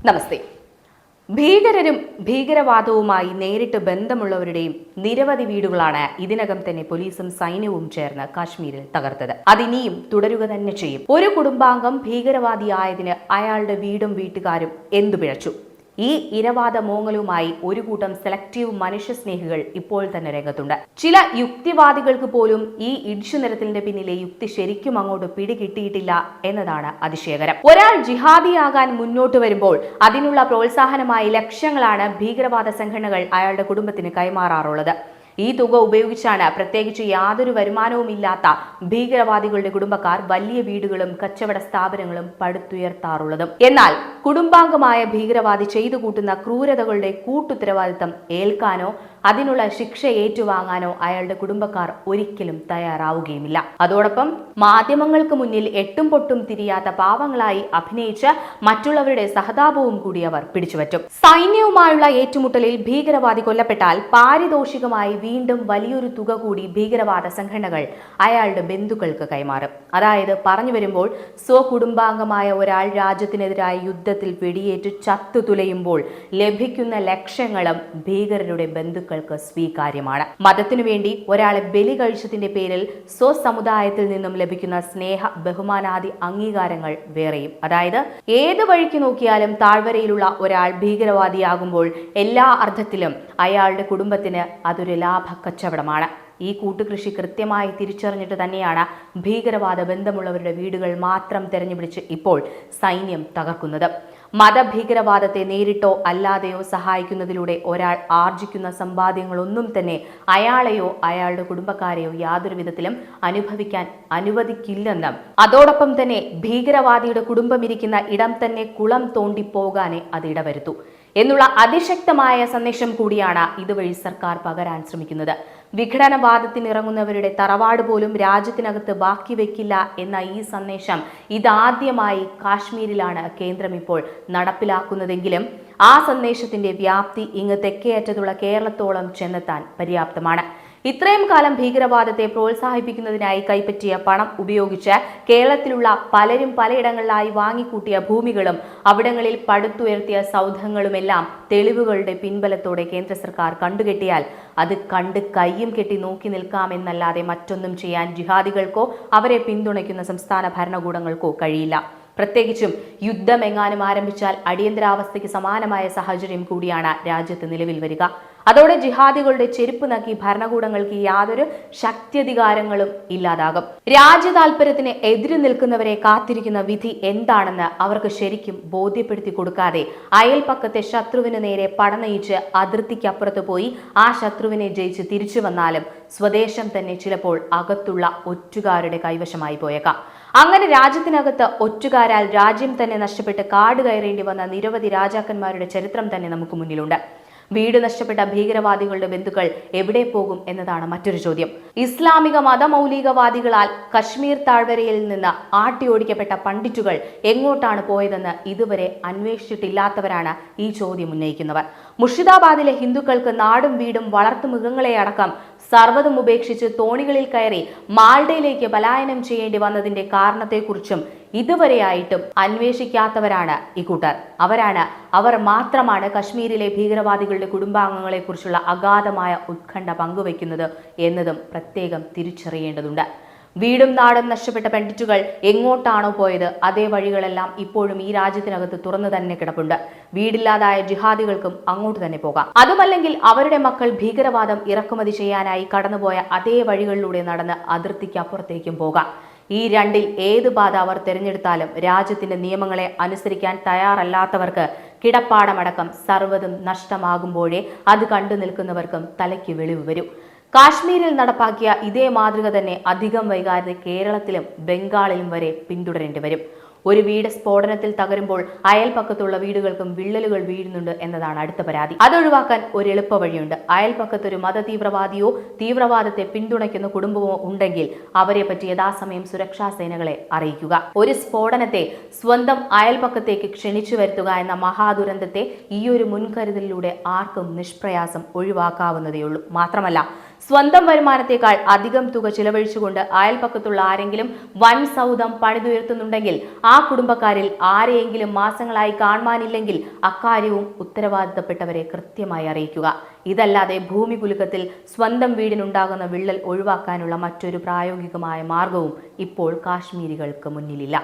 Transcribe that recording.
നമസ്തേ. ഭീകരരും ഭീകരവാദവുമായി നേരിട്ട് ബന്ധമുള്ളവരുടെയും നിരവധി വീടുകളാണ് ഇതിനകം തന്നെ പോലീസും സൈന്യവും ചേർന്ന് കാശ്മീരിൽ തകർത്തത്. അതിനിയും തുടരുക തന്നെ ചെയ്യും. ഒരു കുടുംബാംഗം ഭീകരവാദിയായതിന് അയാളുടെ വീടും വീട്ടുകാരും എന്തു പിഴച്ചു? ഈ ഇരവാദ മോങ്ങലുമായി ഒരു കൂട്ടം സെലക്റ്റീവ് മനുഷ്യസ്നേഹികൾ ഇപ്പോൾ തന്നെ രംഗത്തുണ്ട്. ചില യുക്തിവാദികൾക്ക് പോലും ഈ ഇടിച്ചുനിരത്തിന്റെ പിന്നിലെ യുക്തി ശരിക്കും അങ്ങോട്ട് പിടികിട്ടിയിട്ടില്ല എന്നതാണ് അതിശയകരം. ഒരാൾ ജിഹാദിയാകാൻ മുന്നോട്ട് വരുമ്പോൾ അതിനുള്ള പ്രോത്സാഹനമായി ലക്ഷങ്ങളാണ് ഭീകരവാദ സംഘടനകൾ അയാളുടെ കുടുംബത്തിന് കൈമാറാറുള്ളത്. ഈ തുക ഉപയോഗിച്ചാണ് പ്രത്യേകിച്ച് യാതൊരു വരുമാനവുമില്ലാത്ത ഭീകരവാദികളുടെ കുടുംബക്കാർ വലിയ വീടുകളും കച്ചവട സ്ഥാപനങ്ങളും പടുത്തുയർത്താറുള്ളതും. എന്നാൽ കുടുംബാംഗമായ ഭീകരവാദി ചെയ്തു കൂട്ടുന്ന ക്രൂരതകളുടെ കൂട്ടുത്തരവാദിത്തം ഏൽക്കാനോ അതിനുള്ള ശിക്ഷ ഏറ്റുവാങ്ങാനോ അയാളുടെ കുടുംബക്കാർ ഒരിക്കലും തയ്യാറാവുകയുമില്ല. അതോടൊപ്പം മാധ്യമങ്ങൾക്ക് മുന്നിൽ എട്ടും പൊട്ടും തിരിയാത്ത പാവങ്ങളായി അഭിനയിച്ച് മറ്റുള്ളവരുടെ സഹതാപവും കൂടി അവർ പിടിച്ചുപറ്റും. സൈന്യവുമായുള്ള ഏറ്റുമുട്ടലിൽ ഭീകരവാദി കൊല്ലപ്പെട്ടാൽ പാരിതോഷികമായി വീണ്ടും വലിയൊരു തുക കൂടി ഭീകരവാദ സംഘടനകൾ അയാളുടെ ബന്ധുക്കൾക്ക് കൈമാറും. അതായത് പറഞ്ഞു വരുമ്പോൾ സ്വകുടുംബാംഗമായ ഒരാൾ രാജ്യത്തിനെതിരായ യുദ്ധത്തിൽ വെടിയേറ്റ് ചത്തുതുലയുമ്പോൾ ലഭിക്കുന്ന ലക്ഷങ്ങളും ഭീകരരുടെ ബന്ധുക്കൾക്ക് സ്വീകാര്യമാണ്. മതത്തിനു വേണ്ടി ഒരാളെ ബലി കഴിച്ചതിന്റെ പേരിൽ സ്വസമുദായത്തിൽ നിന്നും ലഭിക്കുന്ന സ്നേഹ ബഹുമാനാദി അംഗീകാരങ്ങൾ വേറെയും. അതായത് ഏത് വഴിക്ക് നോക്കിയാലും താഴ്വരയിലുള്ള ഒരാൾ ഭീകരവാദിയാകുമ്പോൾ എല്ലാ അർത്ഥത്തിലും അയാളുടെ കുടുംബത്തിന് അതൊരു ലാഭക്കച്ചവടമാണ്. ഈ കൂട്ടുകൃഷി കൃത്യമായി തിരിച്ചറിഞ്ഞിട്ട് തന്നെയാണ് ഭീകരവാദ ബന്ധമുള്ളവരുടെ വീടുകൾ മാത്രം തെരഞ്ഞുപിടിച്ച് ഇപ്പോൾ സൈന്യം തകർക്കുന്നത്. മതഭീകരവാദത്തെ നേരിട്ടോ അല്ലാതെയോ സഹായിക്കുന്നതിലൂടെ ഒരാൾ ആർജിക്കുന്ന സമ്പാദ്യങ്ങളൊന്നും തന്നെ അയാളെയോ അയാളുടെ കുടുംബക്കാരെയോ യാതൊരു വിധത്തിലും അനുഭവിക്കാൻ അനുവദിക്കില്ലെന്നും അതോടൊപ്പം തന്നെ ഭീകരവാദിയുടെ കുടുംബമിരിക്കുന്ന ഇടം തന്നെ കുളം തോണ്ടിപ്പോകാനേ അത് ഇടവരുത്തൂ എന്നുള്ള അതിശക്തമായ സന്ദേശം കൂടിയാണ് ഇതുവഴി സർക്കാർ പകരാൻ ശ്രമിക്കുന്നത്. വിഘടനവാദത്തിനിറങ്ങുന്നവരുടെ തറവാട് പോലും രാജ്യത്തിനകത്ത് ബാക്കി വെക്കില്ല എന്ന ഈ സന്ദേശം ഇതാദ്യമായി കാശ്മീരിലാണ് കേന്ദ്രം ഇപ്പോൾ നടപ്പിലാക്കുന്നതെങ്കിലും ആ സന്ദേശത്തിന്റെ വ്യാപ്തി ഇങ്ങ് തെക്കേയറ്റത്തുള്ള കേരളത്തോളം ചെന്നെത്താൻ പര്യാപ്തമാണ്. ഇത്രയും കാലം ഭീകരവാദത്തെ പ്രോത്സാഹിപ്പിക്കുന്നതിനായി കൈപ്പറ്റിയ പണം ഉപയോഗിച്ച് കേരളത്തിലുള്ള പലരും പലയിടങ്ങളിലായി വാങ്ങിക്കൂട്ടിയ ഭൂമികളും അവിടങ്ങളിൽ പടുത്തുയർത്തിയ സൗധങ്ങളുമെല്ലാം തെളിവുകളുടെ പിൻബലത്തോടെ കേന്ദ്ര സർക്കാർ കണ്ടുകെട്ടിയാൽ അത് കണ്ട് കയ്യും കെട്ടി നോക്കി നിൽക്കാമെന്നല്ലാതെ മറ്റൊന്നും ചെയ്യാൻ ജിഹാദികൾക്കോ അവരെ പിന്തുണയ്ക്കുന്ന സംസ്ഥാന ഭരണകൂടങ്ങൾക്കോ കഴിയില്ല. പ്രത്യേകിച്ചും യുദ്ധമെങ്ങാനും ആരംഭിച്ചാൽ അടിയന്തരാവസ്ഥയ്ക്ക് സമാനമായ സാഹചര്യം കൂടിയാണ് രാജ്യത്ത് നിലവിൽ വരിക. അതോടെ ജിഹാദികളുടെ ചെരുപ്പ് നക്കി ഭരണകൂടങ്ങൾക്ക് യാതൊരു ശക്തിയധികാരങ്ങളും ഇല്ലാതാകും. രാജ്യ താൽപര്യത്തിന് എതിര് നിൽക്കുന്നവരെ കാത്തിരിക്കുന്ന വിധി എന്താണെന്ന് അവർക്ക് ശരിക്കും ബോധ്യപ്പെടുത്തി കൊടുക്കാതെ അയൽപക്കത്തെ ശത്രുവിന് നേരെ പടനയിച്ച് അതിർത്തിക്കപ്പുറത്ത് പോയി ആ ശത്രുവിനെ ജയിച്ച് തിരിച്ചു വന്നാലും സ്വദേശം തന്നെ ചിലപ്പോൾ അകത്തുള്ള ഒറ്റുകാരുടെ കൈവശമായി പോയേക്കാം. അങ്ങനെ രാജ്യത്തിനകത്ത് ഒറ്റുകാരാൽ രാജ്യം തന്നെ നഷ്ടപ്പെട്ട് കാട് കയറേണ്ടി വന്ന നിരവധി രാജാക്കന്മാരുടെ ചരിത്രം തന്നെ നമുക്ക് മുന്നിലുണ്ട്. വീട് നഷ്ടപ്പെട്ട ഭീകരവാദികളുടെ ബന്ധുക്കൾ എവിടെ പോകും എന്നതാണ് മറ്റൊരു ചോദ്യം. ഇസ്ലാമിക മതമൗലികവാദികളാൽ കശ്മീർ താഴ്വരയിൽ നിന്ന് ആട്ടിയോടിക്കപ്പെട്ട പണ്ഡിറ്റുകൾ എങ്ങോട്ടാണ് പോയതെന്ന് ഇതുവരെ അന്വേഷിച്ചിട്ടില്ലാത്തവരാണ് ഈ ചോദ്യം ഉന്നയിക്കുന്നവർ. മുർഷിദാബാദിലെ ഹിന്ദുക്കൾക്ക് നാടും വീടും വളർത്തുമൃഗങ്ങളെ അടക്കം സർവ്വതും ഉപേക്ഷിച്ച് തോണികളിൽ കയറി മാൾഡയിലേക്ക് പലായനം ചെയ്യേണ്ടി വന്നതിന്റെ കാരണത്തെക്കുറിച്ചും ഇതുവരെയായിട്ടും അന്വേഷിക്കാത്തവരാണ് ഇക്കൂട്ടർ. അവർ മാത്രമാണ് കശ്മീരിലെ ഭീകരവാദികളുടെ കുടുംബാംഗങ്ങളെ കുറിച്ചുള്ള അഗാധമായ ഉത്കണ്ഠ പങ്കുവയ്ക്കുന്നത് എന്നതും പ്രത്യേകം തിരിച്ചറിയേണ്ടതുണ്ട്. വീടും നാടും നഷ്ടപ്പെട്ട പണ്ഡിറ്റുകൾ എങ്ങോട്ടാണോ പോയത് അതേ വഴികളെല്ലാം ഇപ്പോഴും ഈ രാജ്യത്തിനകത്ത് തുറന്നു തന്നെ കിടപ്പുണ്ട്. വീടില്ലാതായ ജിഹാദികൾക്കും അങ്ങോട്ട് തന്നെ പോകാം. അതുമല്ലെങ്കിൽ അവരുടെ മക്കൾ ഭീകരവാദം ഇറക്കുമതി ചെയ്യാനായി കടന്നുപോയ അതേ വഴികളിലൂടെ നടന്ന് അതിർത്തിക്ക് അപ്പുറത്തേക്കും പോകാം. ഈ രണ്ടിൽ ഏത് പാത അവർ തിരഞ്ഞെടുത്താലും രാജ്യത്തിന്റെ നിയമങ്ങളെ അനുസരിക്കാൻ തയ്യാറല്ലാത്തവർക്ക് കിടപ്പാടമടക്കം സർവ്വതും നഷ്ടമാകുമ്പോഴേ അത് കണ്ടു നിൽക്കുന്നവർക്കും തലയ്ക്ക് വെളിവ് വരും. കാശ്മീരിൽ നടപ്പാക്കിയ ഇതേ മാതൃക തന്നെ അധികം വൈകാതെ കേരളത്തിലും ബംഗാളിലും വരെ പിന്തുടരേണ്ടി വരും. ഒരു വീട് സ്ഫോടനത്തിൽ തകരുമ്പോൾ അയൽപക്കത്തുള്ള വീടുകൾക്കും വിള്ളലുകൾ വീഴുന്നുണ്ട് എന്നതാണ് അടുത്ത പരാതി. അതൊഴിവാക്കാൻ ഒരു എളുപ്പ വഴിയുണ്ട്. അയൽപക്കത്തൊരു മതതീവ്രവാദിയോ തീവ്രവാദത്തെ പിന്തുണയ്ക്കുന്ന കുടുംബമോ ഉണ്ടെങ്കിൽ അവരെ പറ്റി യഥാസമയം സുരക്ഷാ സേനകളെ അറിയിക്കുക. ഒരു സ്ഫോടനത്തെ സ്വന്തം അയൽപക്കത്തേക്ക് ക്ഷണിച്ചു വരുത്തുക എന്ന മഹാദുരന്തത്തെ ഈ ഒരു മുൻകരുതലിലൂടെ ആർക്കും നിഷ്പ്രയാസം ഒഴിവാക്കാവുന്നതേയുള്ളൂ. മാത്രമല്ല സ്വന്തം വരുമാനത്തേക്കാൾ അധികം തുക ചിലവഴിച്ചുകൊണ്ട് അയൽപക്കത്തുള്ള ആരെങ്കിലും വൻ സൗധം പണിതുയർത്തുന്നുണ്ടെങ്കിൽ ആ കുടുംബക്കാരിൽ ആരെയെങ്കിലും മാസങ്ങളായി കാണുവാനില്ലെങ്കിൽ അക്കാര്യവും ഉത്തരവാദിത്തപ്പെട്ടവരെ കൃത്യമായി അറിയിക്കുക. ഇതല്ലാതെ ഭൂമി കുലുക്കത്തിൽ സ്വന്തം വീടിനുണ്ടാകുന്ന വിള്ളൽ ഒഴിവാക്കാനുള്ള മറ്റൊരു പ്രായോഗികമായ മാർഗവും ഇപ്പോൾ കാശ്മീരികൾക്ക് മുന്നിലില്ല.